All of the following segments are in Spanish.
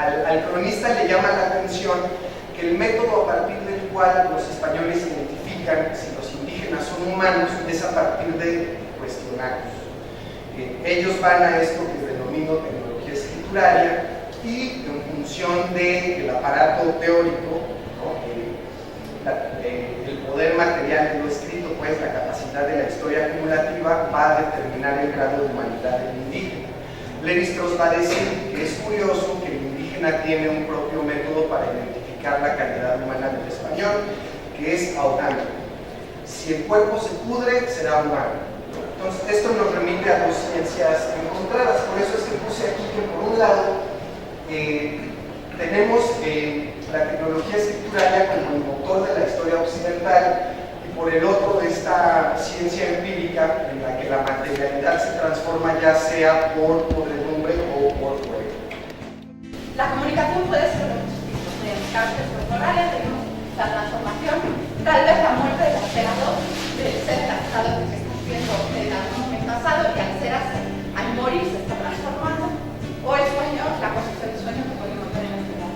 Al cronista le llama la atención que el método a partir del cual los españoles identifican si los indígenas son humanos es a partir de cuestionarios. Ellos van a esto que denomino tecnología escrituraria y en función del aparato teórico, ¿no? El poder material de lo escrito, pues la capacidad de la historia acumulativa va a determinar el grado de humanidad del indígena. Lévi-Strauss va a decir que es curioso que el indígena tiene un propio método para identificar la calidad humana del español, que es ahogando. Si el cuerpo se pudre, será humano. Entonces, esto nos remite a dos ciencias encontradas. Por eso es que puse aquí que, por un lado, tenemos la tecnología escrituraria como el motor de la historia occidental, y por el otro, esta ciencia empírica en la que la materialidad se transforma ya sea por podredumbre o por juego. La comunicación puede ser de muchos tipos. En cárceles corporales tenemos la transformación, tal vez la muerte del alterador, del ser enlazado que se está haciendo en algún momento pasado y al ser así, al morir se está transformando, o el sueño, la posición del sueño que podemos ver en este lado.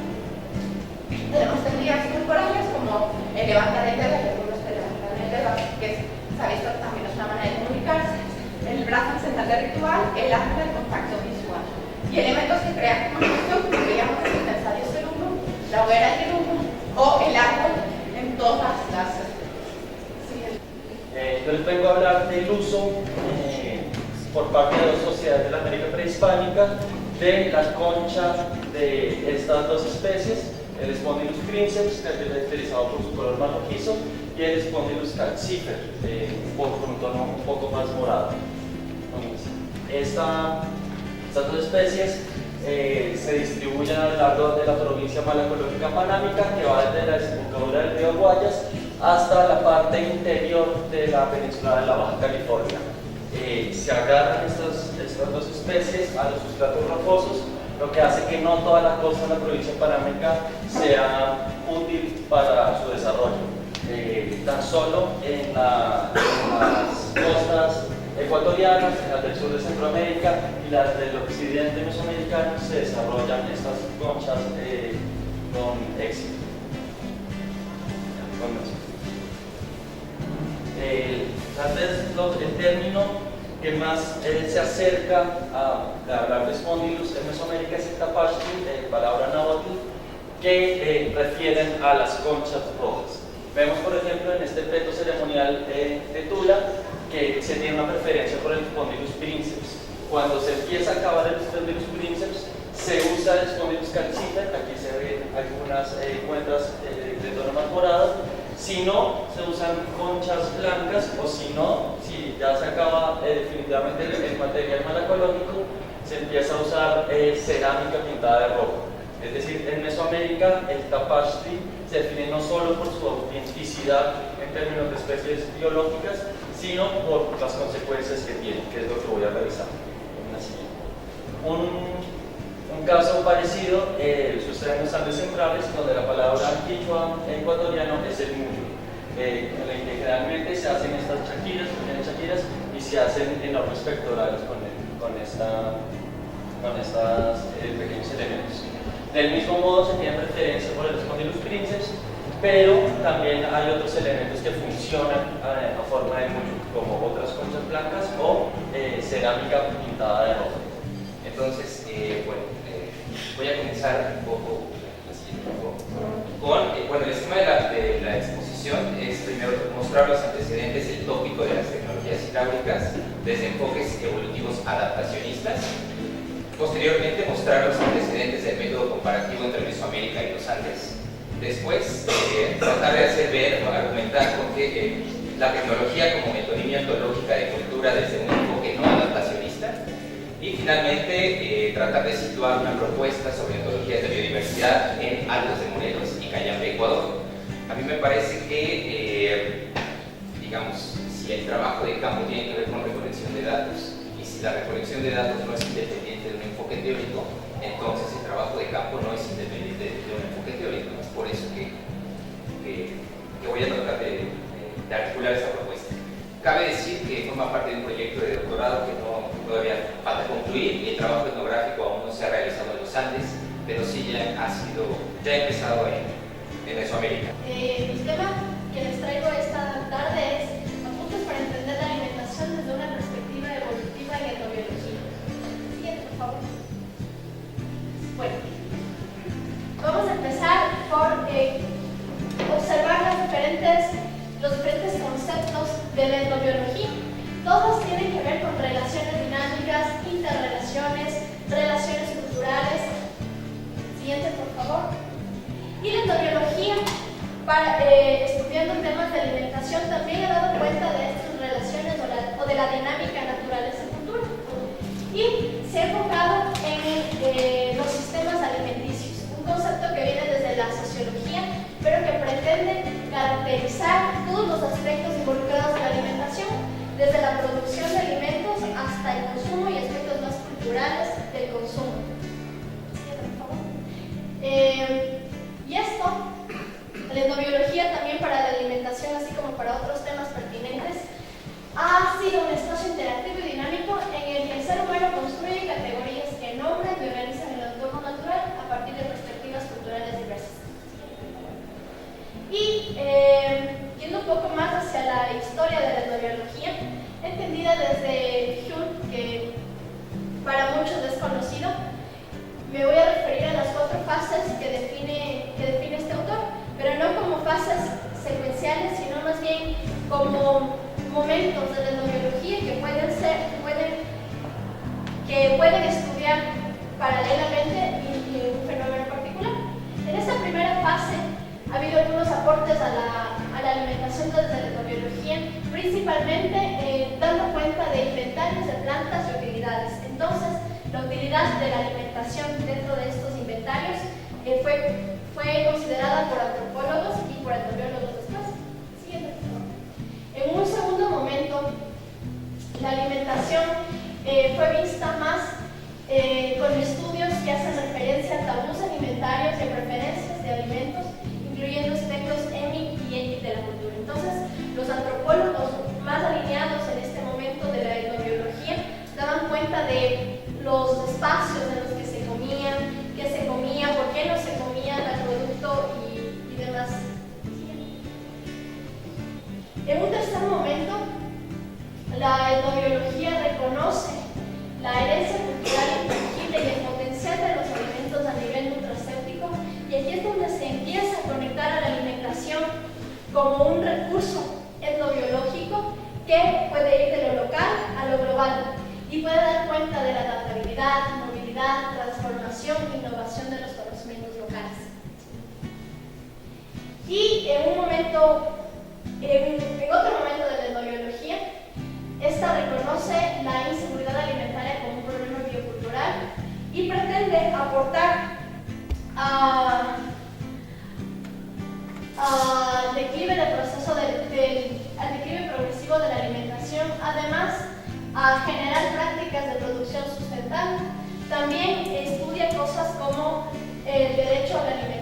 Tenemos técnicas corporales como el levantar el dedo, el uno se levantar el dedo, que sabéis que también es una manera de comunicarse, el brazo en señal de ritual, el arte del contacto visual. Y elementos que crean comunicación, como veíamos en el ensayo 01, la hoguera y el humo, o el árbol en todas las... Yo les vengo a hablar del uso por parte de dos sociedades de la América prehispánica de la concha de estas dos especies, el Spondylus princeps, caracterizado por su color más rojizo, y el Spondylus calcifer, con un tono un poco más morado. Estas dos especies se distribuyen a lo largo de la provincia malacológica panámica, que va desde la desembocadura del río Guayas hasta la parte interior de la península de la Baja California. Se agarran estas dos especies a los sustratos rocosos, lo que hace que no toda la costa de la provincia panámica sea útil para su desarrollo. Tan solo en las costas ecuatorianas, en las del sur de Centroamérica y las del occidente mesoamericano se desarrollan estas conchas con éxito. Tal vez el término que más se acerca a hablar de Spondylus en Mesoamérica es el Tapachti, palabra náhuatl, que refieren a las conchas rojas. Vemos, por ejemplo, en este pleto ceremonial de Tula que se tiene una preferencia por el Spondylus princeps. Cuando se empieza a acabar el Spondylus princeps, se usa el Spondylus calcifer. Aquí se ven algunas cuentas de tono más morado. Si no, se usan conchas blancas, o si no, si ya se acaba definitivamente el material malacológico, se empieza a usar cerámica pintada de rojo. Es decir, en Mesoamérica el Tapachti se define no solo por su autenticidad en términos de especies biológicas, sino por las consecuencias que tiene, que es lo que voy a revisar en la siguiente. Un caso parecido sucede en los Andes centrales, donde la palabra quichua ecuatoriano es el muyo, en la que generalmente se hacen estas chaquiras, pequeñas chaquiras, y se hacen enormes pectorales con estos pequeños elementos. Del mismo modo se tiene preferencia por el Spondylus princeps, pero también hay otros elementos que funcionan a forma de muyo, como otras conchas blancas o cerámica pintada de rojo. Entonces, voy a comenzar un poco con el esquema de la exposición. Es primero mostrar los antecedentes del tópico de las tecnologías hidráulicas desde enfoques evolutivos adaptacionistas. Posteriormente, mostrar los antecedentes del método comparativo entre Mesoamérica y los Andes. Después, tratar de hacer ver o argumentar por qué la tecnología como metodología ontológica de cultura desde un enfoque no adaptacionista. Y finalmente, tratar de situar una propuesta sobre ontologías de biodiversidad en Altos de Morelos y Cayambe, Ecuador. A mí me parece que, digamos, si el trabajo de campo tiene que ver con recolección de datos, y si la recolección de datos no es independiente de un enfoque teórico, entonces el trabajo de campo no es independiente de un enfoque teórico. Es por eso que voy a tratar de articular esta propuesta. Cabe decir que forma parte de un proyecto de doctorado que todavía falta concluir, y el trabajo etnográfico aún no se ha realizado en los Andes, pero sí ya ya empezado en Mesoamérica. El tema que les traigo esta tarde es apuntes para entender la alimentación desde una perspectiva evolutiva y etnobiología. Siguiente, por favor. Bueno, vamos a empezar por observar los diferentes conceptos de la etnobiología. Todos tienen que ver con relaciones dinámicas, interrelaciones, relaciones culturales. Siguiente, por favor. Y la etnobiología, estudiando temas de alimentación, también ha dado cuenta de estas relaciones o de la dinámica naturaleza-cultura. Y se ha enfocado en los sistemas alimenticios, un concepto que viene desde la sociología, pero que pretende caracterizar todos los aspectos involucrados en la alimentación, desde la producción de alimentos hasta el consumo y aspectos más culturales del consumo. Y esto, la etnobiología también para la alimentación, así como para otros temas pertinentes, ha sido un espacio interactivo y dinámico en el que el ser humano construye categorías que nombran y organizan el entorno natural a partir de perspectivas culturales diversas. Y yendo un poco más hacia la historia de la etnobiología, entendida desde Hume, que para muchos es desconocido, me voy a referir a las 4 fases que define este autor, pero no como fases secuenciales, sino más bien como momentos de la etnobiología que pueden estudiar paralelamente un fenómeno particular. En esta primera fase ha habido algunos aportes a la alimentación desde la etnobiología, principalmente dando cuenta de inventarios de plantas y utilidades. Entonces, la utilidad de la alimentación dentro de estos inventarios fue considerada por antropólogos y por etnobiólogos después. Siguiente, por favor. En un segundo momento, la alimentación fue vista más con estudios que hacen referencia a tabús alimentarios y a preferencias de alimentos, incluyendo aspectos étnicos y éticos de la cultura. Entonces, los antropólogos más alineados en este momento de la etnobiología daban cuenta de los espacios en los que se comía, qué se comía, por qué no se comía tal producto y demás. En un tercer momento, la etnobiología reconoce la herencia cultural intangible y el potencial de los alimentos a nivel nutracéutico, y aquí es donde se empieza a conectar a la alimentación como un recurso etnobiológico que puede ir de lo local a lo global y puede dar cuenta de la adaptabilidad, movilidad, transformación e innovación de los conocimientos locales. Y en otro momento de la etnobiología, esta reconoce la inseguridad alimentaria como un problema biocultural y pretende aportar al declive del proceso al declive progresivo de la alimentación, además a generar prácticas de producción sustentable. También estudia cosas como el derecho a la alimentación